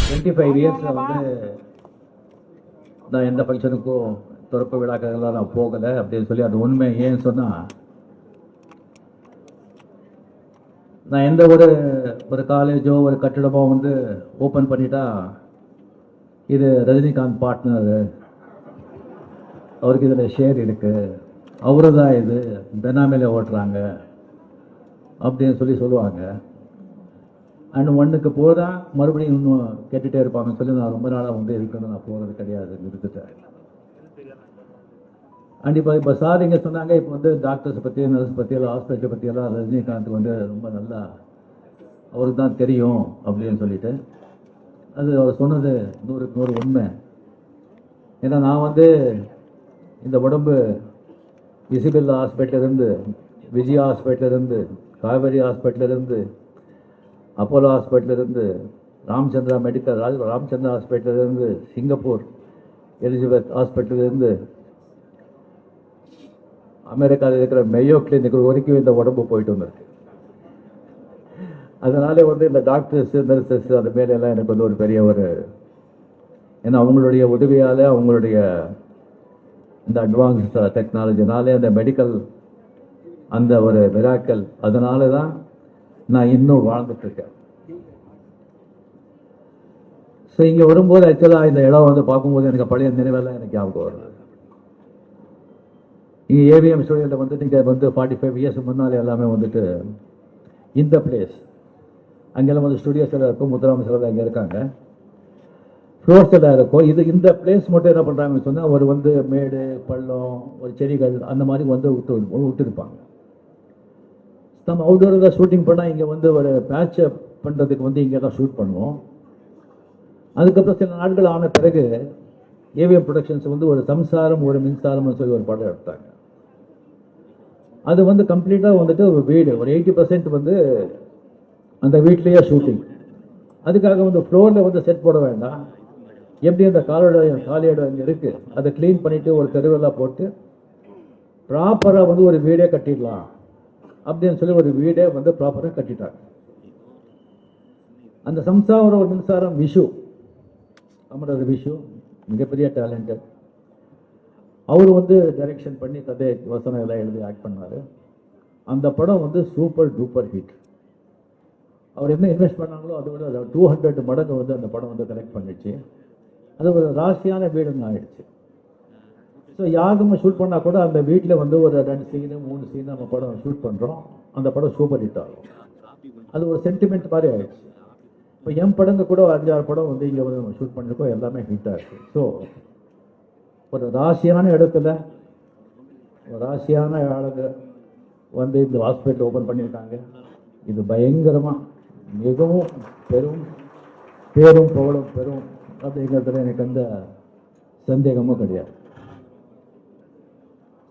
25 இயர்ஸில் வந்து நான் எந்த ஃபங்க்ஷனுக்கும் திறப்பு விழாக்கள்லாம் நான் போகலை அப்படின்னு சொல்லி அது உண்மை. ஏன்னு சொன்னால் நான் எந்த ஒரு காலேஜோ ஒரு கட்டிடமோ வந்து ஓப்பன் பண்ணிட்டா இது ரஜினிகாந்த் பார்ட்னர், அவருக்கு இதில் ஷேர் இருக்கு, அவரு தான் இது பெனாமில ஓட்டுறாங்க அப்படின்னு சொல்லுவாங்க. அண்ட் ஒன்றுக்கு போதான் மறுபடியும் இன்னும் கேட்டுகிட்டே இருப்பாங்கன்னு சொல்லி நான் ரொம்ப நாளாக வந்து இருக்கணும், நான் போகிறது கிடையாது, நிறுத்துட்டேன். அண்ட் இப்போ சார் இங்கே சொன்னாங்க, இப்போ வந்து டாக்டர்ஸ் பற்றி, நர்ஸ் பற்றியெல்லாம், ஹாஸ்பிட்டல் பற்றியெல்லாம் ரஜினிகாந்த் வந்து ரொம்ப நல்லா அவருக்கு தான் தெரியும் அப்படின்னு சொல்லிட்டு, அது அவர் சொன்னது 100க்கு 100 உண்மை. ஏன்னா நான் வந்து இந்த உடம்பு இசிபெல்லா ஹாஸ்பிட்டலிருந்து, விஜயா ஹாஸ்பிட்டலிருந்து, காவேரி ஹாஸ்பிட்டலிருந்து, அப்போலோ ஹாஸ்பிட்டலிருந்து, ராமச்சந்திரா மெடிக்கல், ராமச்சந்திரா ஹாஸ்பிட்டலிருந்து, சிங்கப்பூர் எலிசபெத் ஹாஸ்பிட்டலிருந்து, அமெரிக்காவில் இருக்கிற மெயோ கிளினிக் வரைக்கும் இந்த உடம்பு போயிட்டு வந்திருக்கு. அதனால வந்து இந்த டாக்டர்ஸ், நர்சஸ் அந்த மேலெல்லாம் எனக்கு வந்து ஒரு பெரிய ஏன்னா அவங்களுடைய உதவியால், அவங்களுடைய இந்த அட்வான்ஸ் டெக்னாலஜினாலே, அந்த மெடிக்கல் அந்த ஒரு மிராக்கல், அதனால தான் நான் இன்னும் வாழ்ந்துட்டு இருக்கேன். ஸோ இங்கே வரும்போது ஆக்சுவலாக இந்த இடம் வந்து பார்க்கும்போது எனக்கு பழைய நினைவெல்லாம் எனக்கு ஞாபகம் வருது. இங்கே ஏவிஎம் ஸ்டூடியோவில் வந்து நீங்கள் வந்து 45 இயர்ஸ் முன்னாலே எல்லாமே வந்துட்டு இந்த பிளேஸ், அங்கெல்லாம் வந்து ஸ்டுடியோஸ் எல்லாம் இருக்கும், முத்துராமன் சார் அங்கே இருக்காங்க, ஃப்ளோர்ஸ் எல்லாம் இருக்கும். இந்த பிளேஸ் மட்டும் என்ன பண்ணுறாங்கன்னு சொன்னால் ஒரு வந்து மேடு பள்ளம், ஒரு செடிகள் அந்த மாதிரி வந்து விட்டுருப்பாங்க. நம்ம அவுட்டோரில் ஷூட்டிங் பண்ணால் இங்கே வந்து ஒரு பேட்சப் பண்ணுறதுக்கு வந்து இங்கே தான் ஷூட் பண்ணுவோம். அதுக்கப்புறம் சில நாட்கள் ஆன பிறகு ஏவிஎம் ப்ரொடக்ஷன்ஸ் வந்து ஒரு சம்சாரம் ஒரு மின்சாரம்னு சொல்லி ஒரு படம் எடுத்தாங்க. அது வந்து கம்ப்ளீட்டாக வந்துட்டு ஒரு வீடு, ஒரு 80% வந்து அந்த வீட்லேயே ஷூட்டிங். அதுக்காக வந்து ஃப்ளோரில் வந்து செட் போட வேண்டாம், எப்படி அந்த காலியிடம் இங்கே இருக்குது அதை க்ளீன் பண்ணிவிட்டு ஒரு தெருவெல்லாம் போட்டு ப்ராப்பராக வந்து ஒரு வீடே கட்டிடலாம் அப்படின்னு சொல்லி ஒரு வீடே வந்து ப்ராப்பராக கட்டிட்டாங்க. அந்த சம்சாரம் ஒரு மின்சாரம் விஷு, அமரர் விஷு மிகப்பெரிய டேலண்டட். அவர் வந்து டைரக்ஷன் பண்ணி கதை வசனம் எல்லாம் எழுதி ஆக்ட் பண்ணார். அந்த படம் வந்து சூப்பர் டூப்பர் ஹிட். அவர் என்ன இன்வெஸ்ட் பண்ணாங்களோ அதை விட 200 மடங்கு வந்து அந்த படம் வந்து கலெக்ட் பண்ணிடுச்சு. அது ஒரு ராசியான வீடுன்னு ஆயிடுச்சு. ஸோ யாருமே ஷூட் பண்ணால் கூட அந்த வீட்டில் வந்து ஒரு 2 சீனு 3 சீனு நம்ம படம் ஷூட் பண்ணுறோம், அந்த படம் சூப்பர் ஹிட் ஆகும். அது ஒரு சென்டிமெண்ட் மாதிரி ஆயிடுச்சு. இப்போ என் படங்க கூட 5-6 படம் வந்து இங்கே வந்து நம்ம ஷூட் பண்ணியிருக்கோம், எல்லாமே ஹிட் ஆகிடுச்சு. ஸோ ஒரு ராசியான இடத்துல ஒரு ராசியான ஆளுங்க வந்து இந்த ஹாஸ்பிட்டல் ஓப்பன் பண்ணியிருக்காங்க. இது பயங்கரமாக மிகவும் பேரும் புகழும் பெரும் அப்படிங்கிறதுல எனக்கு எந்த சந்தேகமும் கிடையாது.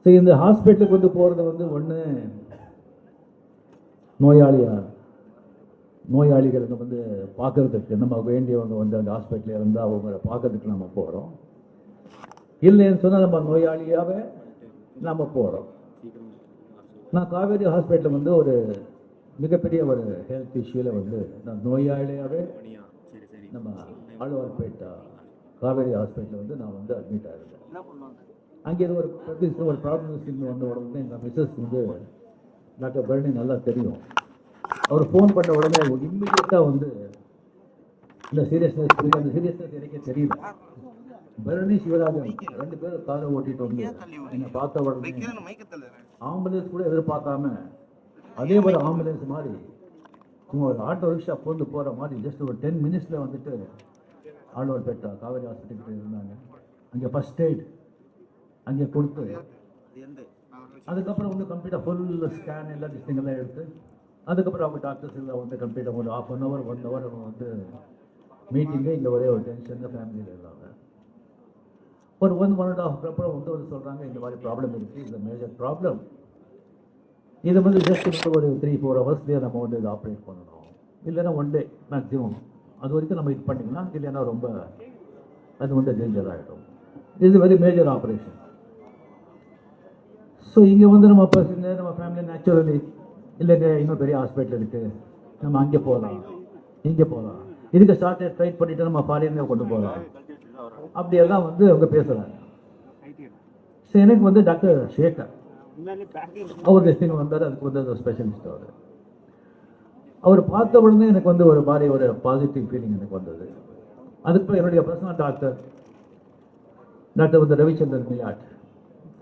ஸோ இந்த ஹாஸ்பிட்டலுக்கு வந்து போகிறது வந்து ஒன்று நோயாளிகளை வந்து பார்க்கறதுக்கு, நம்ம வேண்டியவங்க வந்து அந்த ஹாஸ்பிட்டலில் இருந்தால் அவங்கள பார்க்கறதுக்கு நம்ம போகிறோம். இல்லைன்னு சொன்னால் நம்ம நோயாளியாகவே நம்ம போகிறோம். நான் காவேரி ஹாஸ்பிட்டலில் வந்து ஒரு மிகப்பெரிய ஒரு ஹெல்த் இஷ்யூவில் வந்து நான் நோயாளியாகவே நம்ம ஆழ்வார்பேட்டை காவேரி ஹாஸ்பிட்டலில் வந்து நான் வந்து அட்மிட் ஆகிருந்தேன். அங்கே ஒரு ப்ராப்ளம் வந்த உடனே எங்கள் மிஸ்ஸஸ் வந்து டாக்டர் பரணி நல்லா தெரியும். அவர் ஃபோன் பண்ண உடனே இம்மிடியட்டாக வந்து இந்த சீரியஸ்னஸ் எனக்கே தெரியல. பரணி சிவராஜன் 2 பேரும் காரை ஓட்டிட்டு வந்து என்னை பார்த்த உடனே ஆம்புலன்ஸ் கூட எதிர்பார்க்காம அதே ஒரு ஆம்புலன்ஸ் மாதிரி சும்மா ஒரு ஆட்டோ ரிக்ஷா கொண்டு போகிற மாதிரி ஜஸ்ட் ஒரு 10 மினிட்ஸில் வந்துட்டு ஆழ்வார்பேட்டை காவேரி ஹாஸ்பிட்டலுக்கு இருந்தாங்க. அங்கே ஃபர்ஸ்ட் எய்ட் அங்கே கொடுத்து அதுக்கப்புறம் வந்து கம்ப்ளீட்டாக ஃபுல் ஸ்கேன் எல்லா டிஸ்டிங்கெல்லாம் எடுத்து அதுக்கப்புறம் அவங்க டாக்டர்ஸ் எல்லாம் வந்து கம்ப்ளீட்டாக ஒரு 1/2 hour 1 hour அவங்க வந்து மீட்டிங்கு. இங்கே ஒரே ஒரு டென்ஷன் ஃபேமிலியில் இருந்தாங்க. ஒரு 1.5 அப்புறம் வந்து ஒரு சொல்கிறாங்க இந்த மாதிரி ப்ராப்ளம் இருக்குது, இது மேஜர் ப்ராப்ளம், இதை வந்து ஜஸ்ட் ஒரு 3-4 ஹவர்ஸ்லேயே நம்ம வந்து இதை ஆப்ரேட் பண்ணணும், இல்லைன்னா 1 day மேக்ஸிமம், அது வரைக்கும் நம்ம இது பண்ணிங்கன்னா, இல்லைன்னா ரொம்ப அது வந்து டேஞ்சர் ஆகிடும். இது வெரி மேஜர் ஆப்ரேஷன். ஸோ இங்கே வந்து நம்ம பசங்க நம்ம ஃபேமிலி நேச்சுரலி இல்லைங்க இன்னும் பெரிய ஹாஸ்பிட்டல் இருக்குது, நம்ம அங்கே போகலாம் இங்கே போகலாம். இதுக்கு ஷார்ட்டேஜ் ட்ரைட் பண்ணிட்டு நம்ம ஃபாரினே கொண்டு போகலாம் அப்படியெல்லாம் வந்து அவங்க பேசுகிறாங்க. ஸோ எனக்கு வந்து டாக்டர் சேகர் அவர் டெஸ்டிங் வந்தார். அதுக்கு வந்து ஒரு ஸ்பெஷலிஸ்ட் அவர் பார்த்த உடனே எனக்கு வந்து ஒரு மாதிரி ஒரு பாசிட்டிவ் ஃபீலிங் எனக்கு வந்தது. அதுக்கப்புறம் என்னுடைய பர்சனல் டாக்டர் வந்து ரவிச்சந்திரன் மியாட்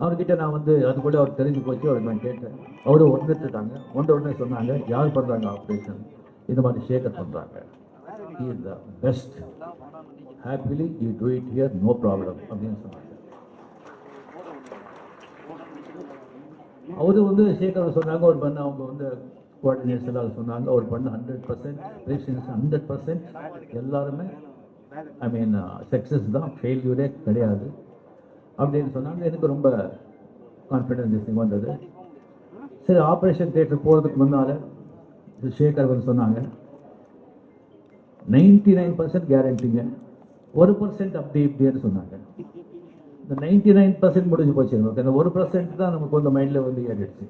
அவர்கிட்ட நான் வந்து அதுக்குள்ளே அவர் தெரிஞ்சு போச்சு. அவர் நான் கேட்டேன். அவரும் வந்துட்டுட்டாங்க. உடனே சொன்னாங்க, யார் பண்ணுறாங்க ஆப்ரேஷன், இந்த மாதிரி சேகர் பண்ணுறாங்க, he is the best, happily you do it here, no problem அப்படின்னு சொன்னாங்க. அவரு வந்து சேகர் சொன்னாங்க, ஒரு பண்ண அவங்க வந்து கோஆர்டினேட்ஸ் எல்லாம் சொன்னாங்க, அவர் பண்ண 100% பேஷன்ஸ் 100% எல்லாருமே ஐ மீன் சக்ஸஸ் தான், ஃபெயில்யூரே கிடையாது அப்படின்னு சொன்னாங்க. எனக்கு ரொம்ப கான்ஃபிடென்ஸ் வந்தது. சரி, ஆப்ரேஷன் தியேட்டர் போகிறதுக்கு முன்னால் சேகர் வந்து சொன்னாங்க 99% கேரண்டிங்க, 1% அப்படி இப்படின்னு சொன்னாங்க. இந்த 99% முடிஞ்சு போச்சு. நமக்கு அந்த 1% தான் நமக்கு வந்து மைண்டில் வந்து ஏறிடுச்சு.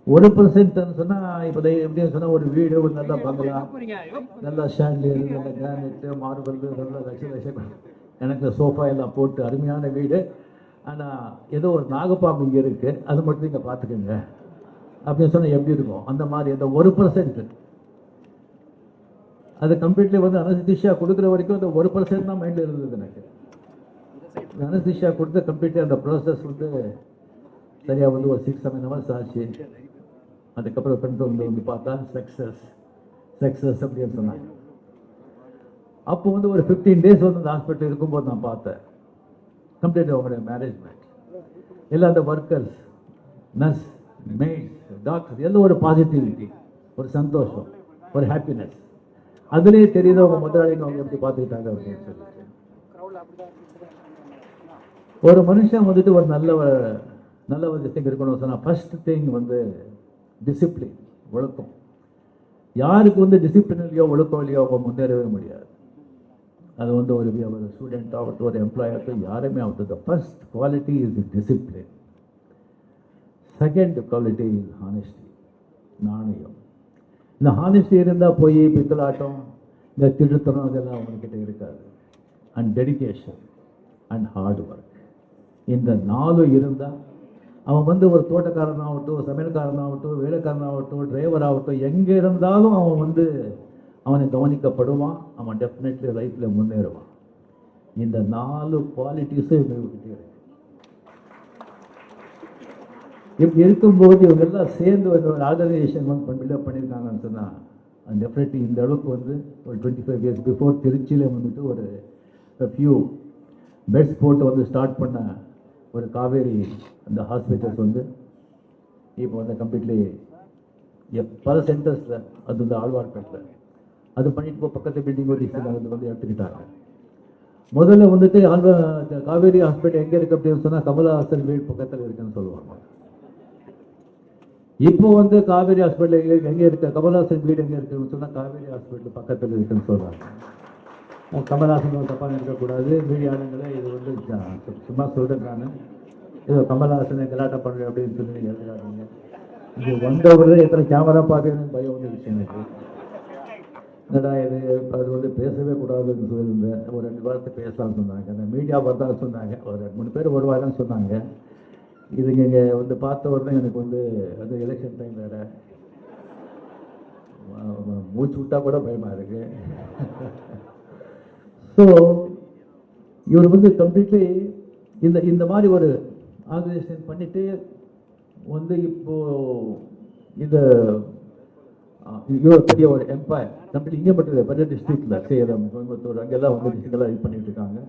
1% சொன்னால் இப்போ எப்படின்னு சொன்னால் ஒரு வீடு, ஒரு நல்ல பங்களா, நல்லா ஷாண்டியர், நல்ல கிரானைட்டு, மார்பிள், நல்ல லட்சம் எனக்கு சோஃபா எல்லாம் போட்டு அருமையான வீடு. ஆனால் ஏதோ ஒரு நாகப்பாம்பு இங்கே இருக்குது, அது மட்டும் நீங்கள் பார்த்துக்கோங்க அப்படின்னு சொன்னால் எப்படி இருக்கும்? அந்த மாதிரி அந்த 1% அது கம்ப்ளீட்லி வந்து அனஸ்தீசியா கொடுக்குற வரைக்கும் அந்த 1% தான் மைண்டில் இருந்தது எனக்கு. அனஸ்தீசியா கொடுத்து கம்ப்ளீட்டாக அந்த ப்ராசஸ் வந்து சரியாக வந்து ஒரு 6-7 hours ஆச்சு. அதுக்கப்புறம் ஃப்ரெண்ட் வந்து பார்த்தா சக்ஸஸ் அப்படின்னு சொன்னாங்க. அப்போ வந்து ஒரு 15 days வந்து அந்த ஹாஸ்பிட்டல் இருக்கும்போது நான் பார்த்தேன் கம்ப்ளீட்டாக அவங்களுடைய மேனேஜ்மெண்ட் எல்லாம், அந்த ஒர்க்கர்ஸ், நர்ஸ், மெய்ட்ஸ், டாக்டர்ஸ் எல்லாம் ஒரு பாசிட்டிவிட்டி, ஒரு சந்தோஷம், ஒரு ஹாப்பினஸ். அதுலேயே தெரியுது அவங்க முதலாளிங்க அவங்க எப்படி பார்த்துக்கிட்டாங்க அப்படின்னு சொல்லிட்டு. ஒரு மனுஷன் வந்துட்டு ஒரு நல்ல ஒரு திங் இருக்கணும் சொன்னால் ஃபர்ஸ்ட் திங் வந்து டிசிப்ளின், ஒழுக்கம். யாருக்கு வந்து டிசிப்ளின் இல்லையோ ஒழுக்கம் இல்லையோ அவங்க முன்னேறவே முடியாது. அது வந்து ஒரு ஸ்டூடெண்ட் ஆகட்டும், ஒரு எம்ப்ளாயி ஆகட்டும், யாருமே ஆகட்டும். The first quality is discipline. Second quality is honesty, நாணயம். இந்த ஹானஸ்டி இருந்தால் போய் பித்தலாட்டம், இந்த திருத்தனம் இதெல்லாம் அவங்கக்கிட்ட இருக்காது. And dedication and hard work, இந்த 4 இருந்தால் அவன் வந்து ஒரு தோட்டக்காரனாகட்டும், சமையல்காரனாகட்டும், வேலைக்காரனாகட்டும், டிரைவர் ஆகட்டும், எங்கே இருந்தாலும் அவன் வந்து அவனை கவனிக்கப்படுவான். அவன் டெஃபினெட்லி லைஃப்பில் முன்னேறுவான். இந்த 4 குவாலிட்டிஸும் இவங்ககிட்ட இருக்கு. இப்படி இருக்கும்போது இவங்க எல்லாம் சேர்ந்து ஒரு ஆர்கனைசேஷன் வந்து பில்டப் பண்ணியிருக்காங்கன்னு சொன்னால் டெஃபினெட்லி இந்த அளவுக்கு வந்து ஒரு 25 years பிஃபோர் திருச்சியில் வந்துட்டு ஒரு ஃபியூ பெட்ஸ் போட்டு வந்து ஸ்டார்ட் பண்ண ஒரு காவேரி அந்த ஹாஸ்பிட்டல்ஸ் வந்து இப்போ வந்து கம்ப்ளீட்லி பல சென்டர்ஸில், அது வந்து ஆழ்வார்பேட்டில் அது பண்ணிட்டு இப்போ பக்கத்து பில்டிங் ஒரு வந்து எடுத்துக்கிட்டாங்க. முதல்ல வந்துட்டு காவேரி ஹாஸ்பிட்டல் எங்கே இருக்குது அப்படின்னு சொன்னால் கமலஹாசன் வீடு பக்கத்தில் இருக்குன்னு சொல்லுவாங்க. இப்போ வந்து காவேரி ஹாஸ்பிட்டல் எங்கே இருக்கு, கமலஹாசன் வீடு எங்கே இருக்குன்னு சொன்னால் காவேரி ஹாஸ்பிட்டல் பக்கத்தில் இருக்குன்னு சொல்கிறாங்க. கமலஹாசன் தப்பாக இருக்கக்கூடாது, மீடியானுங்களே இது வந்து சும்மா சொல்கிறேன். நான் இது கமலஹாசனை கலாட்டா பண்ணுறேன் அப்படின்னு சொல்லி எழுதுறாங்க. இது வந்தவர்கள் எத்தனை கேமரா பார்க்கணும்னு பயம் வந்துருச்சு எனக்கு. என்னடா இது, அது வந்து பேசவே கூடாதுன்னு சொல்லியிருந்தேன். ஒரு 2 வாரத்தை பேசலாம்னு சொன்னாங்க. அந்த மீடியா பார்த்தா சொன்னாங்க, ஒரு 2-3 பேர் வருவாங்கன்னு சொன்னாங்க. இதுங்க இங்கே வந்து பார்த்த உடனே எனக்கு வந்து அது எலெக்ஷன் டைம் வேறு, மூச்சு விட்டா கூட பயமாக இருக்கு. ஸோ இவர் வந்து கம்ப்ளீட்லி இந்த மாதிரி ஒரு ஆர்கனைசேஷன் பண்ணிட்டு வந்து இப்போ இந்த பெரிய ஒரு எம்பையர் கம்ப்ளீட் இங்கே மட்டும் இல்லை, பெரிய டிஸ்ட்ரிக்டில் சேலம், கோயம்புத்தூர், அங்கெல்லாம் வந்து டிஸ்ட்ரிக்டெல்லாம் இது பண்ணிட்டு இருக்காங்க.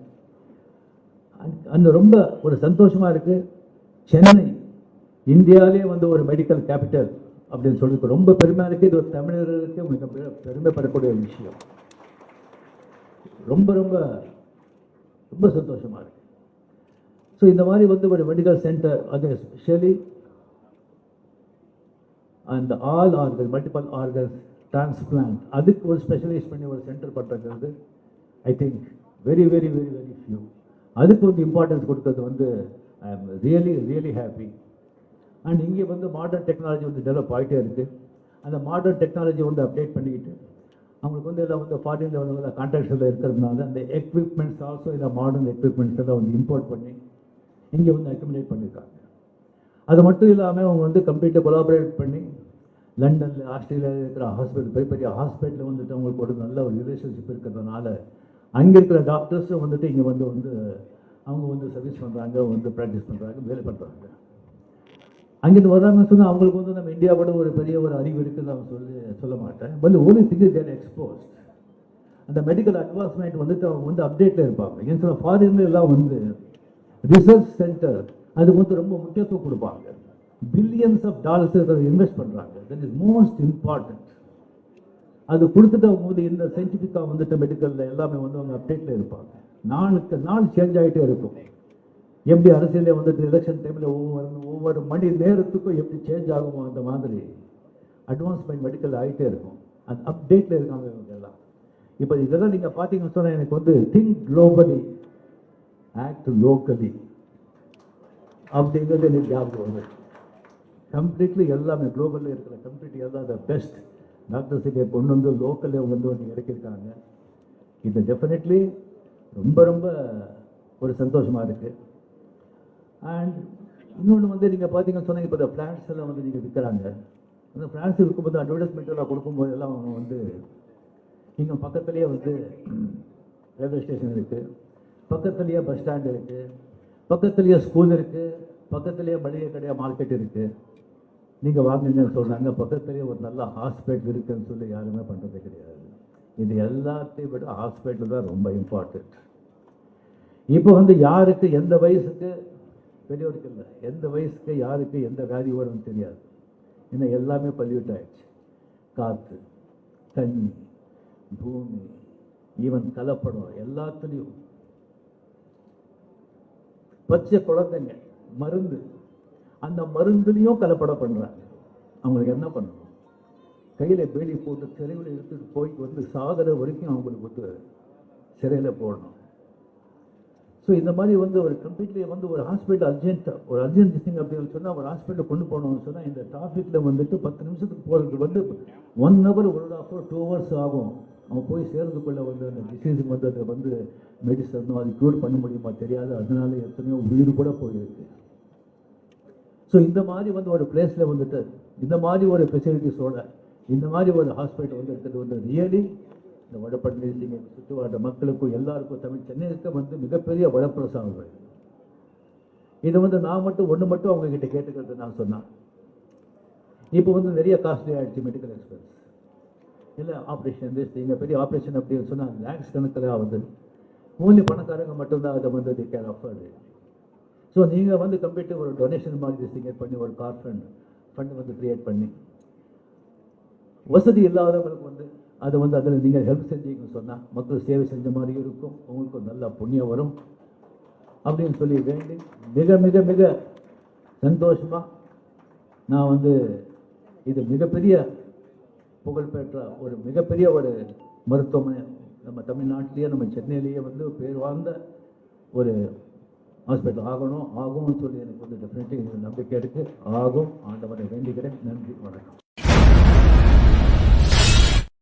அந்த ரொம்ப ஒரு சந்தோஷமாக இருக்குது. சென்னை இந்தியாவிலே வந்து ஒரு மெடிக்கல் கேபிட்டல் அப்படின்னு சொல்லிட்டு ரொம்ப பெருமையாக இருக்குது. இது ஒரு தமிழர்களுக்கு மிக பெருமைப்படக்கூடிய ஒரு விஷயம். ரொம்ப ரொம்ப ரொம்ப சந்தோஷமாக இருக்கு. ஸோ இந்த மாதிரி வந்து ஒரு மெடிக்கல் சென்டர், அது ஸ்பெஷலி அந்த all organ, multiple organs transplant, அதுக்கு ஒரு ஸ்பெஷலைஸ் பண்ணி ஒரு சென்டர் பண்ணுறது I think very very very very few. அதுக்கு வந்து இம்பார்ட்டன்ஸ் கொடுத்தது வந்து ஐ ஆம் ரியலி ஹாப்பி. அண்ட் இங்கே வந்து மாடர்ன் டெக்னாலஜி வந்து டெவலப் ஆகிட்டே இருக்குது. அந்த மாடர்ன் டெக்னாலஜி வந்து அப்டேட் பண்ணிக்கிட்டு அவங்களுக்கு வந்து எல்லாம் வந்து ஃபாரினில் வந்து கான்ட்ராக்ட்ஸில் இருக்கிறதுனால அந்த எக்யூப்மெண்ட்ஸ் ஆல்சோ இந்த மாடர்ன் எக்யூப்மெண்ட்ஸ் எல்லாம் வந்து இம்போர்ட் பண்ணி இங்கே வந்து அக்யூமுலேட் பண்ணியிருக்காங்க. அது மட்டும் இல்லாமல் அவங்க வந்து கம்ப்ளீட்டாக கொலாபரேட் பண்ணி லண்டனில் ஆஸ்திரேலியாவில் இருக்கிற ஹாஸ்பிட்டல் பெரிய பெரிய ஹாஸ்பிட்டலில் வந்துட்டு அவங்களுக்கு ஒரு நல்ல ஒரு ரிலேஷன்ஷிப் இருக்கிறதுனால அங்கே இருக்கிற டாக்டர்ஸும் வந்துட்டு இங்கே வந்து அவங்க வந்து சர்வீஸ் பண்ணுறாங்க, வந்து ப்ராக்டிஸ் பண்ணுறாங்க, வேலை பண்ணுறாங்க. அங்கேருந்து வர்றாங்கன்னு சொன்னால் அவங்களுக்கு வந்து நம்ம இந்தியாவோட ஒரு பெரிய ஒரு அறிவு இருக்குன்னு நான் சொல்ல மாட்டேன். But only thing is their expose. அந்த மெடிக்கல் அட்வான்ஸ்மெண்ட் வந்துட்டு அவங்க வந்து அப்டேட்டில் இருப்பாங்க. ஏன்னு சொன்னால் ஃபாரின்ல எல்லாம் வந்து ரிசர்ச் சென்டர் அதுக்கு வந்து ரொம்ப முக்கியத்துவம் கொடுப்பாங்க. பில்லியன்ஸ் ஆஃப் டாலர்ஸ் இன்வெஸ்ட் பண்ணுறாங்க. That is most important. அது கொடுத்துட்டு அவங்க வந்து இந்த சயின்டிஃபிக்காக வந்துட்டு மெடிக்கலில் எல்லாமே வந்து அவங்க அப்டேட்டில் இருப்பாங்க. நாளுக்கு நாள் சேஞ்ச் ஆகிட்டே இருக்கும். எப்படி அரசியலில் வந்துட்டு எலெக்ஷன் டைமில் ஒவ்வொரு மணி நேரத்துக்கும் எப்படி சேஞ்ச் ஆகுமோ அந்த மாதிரி அட்வான்ஸ்மெண்ட் மெடிக்கல் ஆகிட்டே இருக்கும். அது அப்டேட்டில் இருக்காங்க இவங்க எல்லாம். இப்போ இதெல்லாம் நீங்கள் பார்த்தீங்கன்னு சொன்னால் எனக்கு வந்து திங்க் குளோபலி ஆக்ட் லோக்கலி அப்படிங்கிறது எனக்கு ஞாபகம் வருது. கம்ப்ளீட்லி எல்லாமே குளோபலில் இருக்கிற கம்ப்ளீட் எல்லாம் த பெஸ்ட் டாக்டர்ஸுக்கு கொண்டு வந்து லோக்கலில் வந்து இறக்கியிருக்காங்க. இது டெஃபினெட்லி ரொம்ப ரொம்ப ஒரு சந்தோஷமாக இருக்குது. அண்ட் இன்னொன்று வந்து நீங்கள் பார்த்தீங்கன்னு சொன்னால் இப்போ இந்த ஃப்ளாட்ஸ் எல்லாம் வந்து நீங்கள் விற்கிறாங்க. அந்த ஃப்ளாட்ஸ் விற்கும்போது அட்வர்டைஸ்மெண்ட் எல்லாம் கொடுக்கும்போது எல்லாம் அவங்க வந்து இங்கே பக்கத்துலேயே வந்து ரயில்வே ஸ்டேஷன் இருக்குது, பக்கத்துலேயே பஸ் ஸ்டாண்ட் இருக்குது, பக்கத்துலேயே ஸ்கூல் இருக்குது, பக்கத்துலேயே மளிகை கடையாக மார்க்கெட் இருக்குது. நீங்கள் வாங்கினீங்கன்னு சொல்கிறாங்க, பக்கத்துலேயே ஒரு நல்ல ஹாஸ்பிட்டல் இருக்குதுன்னு சொல்லி யாருமே பண்ணுறது கிடையாது. இது எல்லாத்தையும் விட ஹாஸ்பிட்டல் தான் ரொம்ப இம்பார்ட்டண்ட். இப்போ வந்து யாருக்கு எந்த வயசுக்கு பெரியவருக்கு இல்லை, எந்த வயசுக்கு யாருக்கு எந்த வியாதி வரும்னு தெரியாது. ஏன்னா எல்லாமே பல்யூட் ஆயிடுச்சு. காற்று, தண்ணி, பூமி, ஈவன் கலப்படம் எல்லாத்துலேயும். பச்சை குழந்தைங்க மருந்து, அந்த மருந்துலையும் கலப்படம் பண்ணுறாங்க. அவங்களுக்கு என்ன பண்ணணும்? கையில் பேடி போட்டு சிறையில் எடுத்துட்டு போய் வந்து சாகர வரைக்கும் அவங்களுக்கு வந்து சிறையில் போடணும். ஸோ இந்த மாதிரி வந்து ஒரு கம்ப்ளீட்லி வந்து ஒரு ஹாஸ்பிட்டல் அர்ஜென்ட் திங் அப்படின்னு சொன்னால் ஒரு ஹாஸ்பிட்டல் கொண்டு போகணும்னு சொன்னால் இந்த டிராஃபிக்கில் வந்துட்டு 10 நிமிஷத்துக்கு போகிறதுக்கு வந்து 1 hour 1.5 hour 2 hours ஆகும். அவன் போய் சேர்றதுக்குள்ளே வந்து அந்த டிசீஸுக்கு வந்து அதை வந்து மெடிசனும் அது க்யூர் பண்ண முடியுமா தெரியாது. அதனால எத்தனையோ உயிர் கூட போயிருக்கு. ஸோ இந்த மாதிரி வந்து ஒரு பிளேஸில் வந்துட்டு இந்த மாதிரி ஒரு ஃபெசிலிட்டிஸோட இந்த மாதிரி ஒரு ஹாஸ்பிட்டல் வந்து இருக்கிறது வந்து ரியலி இந்த வடபழனி சுற்றுவாட்ட மக்களுக்கும் எல்லாருக்கும் தமிழ் சென்னைக்கு வந்து மிகப்பெரிய வரப்பிரசாதம். இதை வந்து நான் மட்டும் அவங்க கிட்ட கேட்டுக்கிறது நான் சொன்னேன். இப்போ வந்து நிறைய காஸ்ட்லி ஆகிடுச்சு மெடிக்கல் எக்ஸ்பென்ஸ். இல்லை ஆப்ரேஷன் நீங்கள் பெரிய ஆப்ரேஷன் அப்படின்னு சொன்னால் லேக்ஸ் கணக்கில் ஆகுது. ஓன்லி பணக்காரங்க மட்டும்தான் அதை வந்து தி கேன் அஃபோர்டு. ஸோ நீங்கள் வந்து கம்ப்ளீட்டாக ஒரு டொனேஷன் மாதிரி சிங்கர் பண்ணி ஒரு கார் ஃபண்ட் வந்து கிரியேட் பண்ணி வசதி இல்லாதவங்களுக்கு வந்து அதை வந்து அதில் நீங்கள் ஹெல்ப் செஞ்சீங்கன்னு சொன்னால் மக்கள் சேவை செஞ்ச மாதிரி இருக்கும், உங்களுக்கு நல்ல புண்ணியம் வரும் அப்படின்னு சொல்லி வேண்டி மிக மிக மிக சந்தோஷமாக நான் வந்து இது மிகப்பெரிய புகழ்பெற்ற ஒரு மிகப்பெரிய ஒரு மருத்துவமனை நம்ம தமிழ்நாட்டிலேயே நம்ம சென்னையிலேயே வந்து பேர் வாழ்ந்த ஒரு ஹாஸ்பிட்டல் ஆகும்னு சொல்லி எனக்கு வந்து டெஃபினெட்லி நம்பிக்கை இருக்குது. ஆகும். ஆண்டவரை வேண்டிக்கிறேன். நன்றி, வணக்கம்.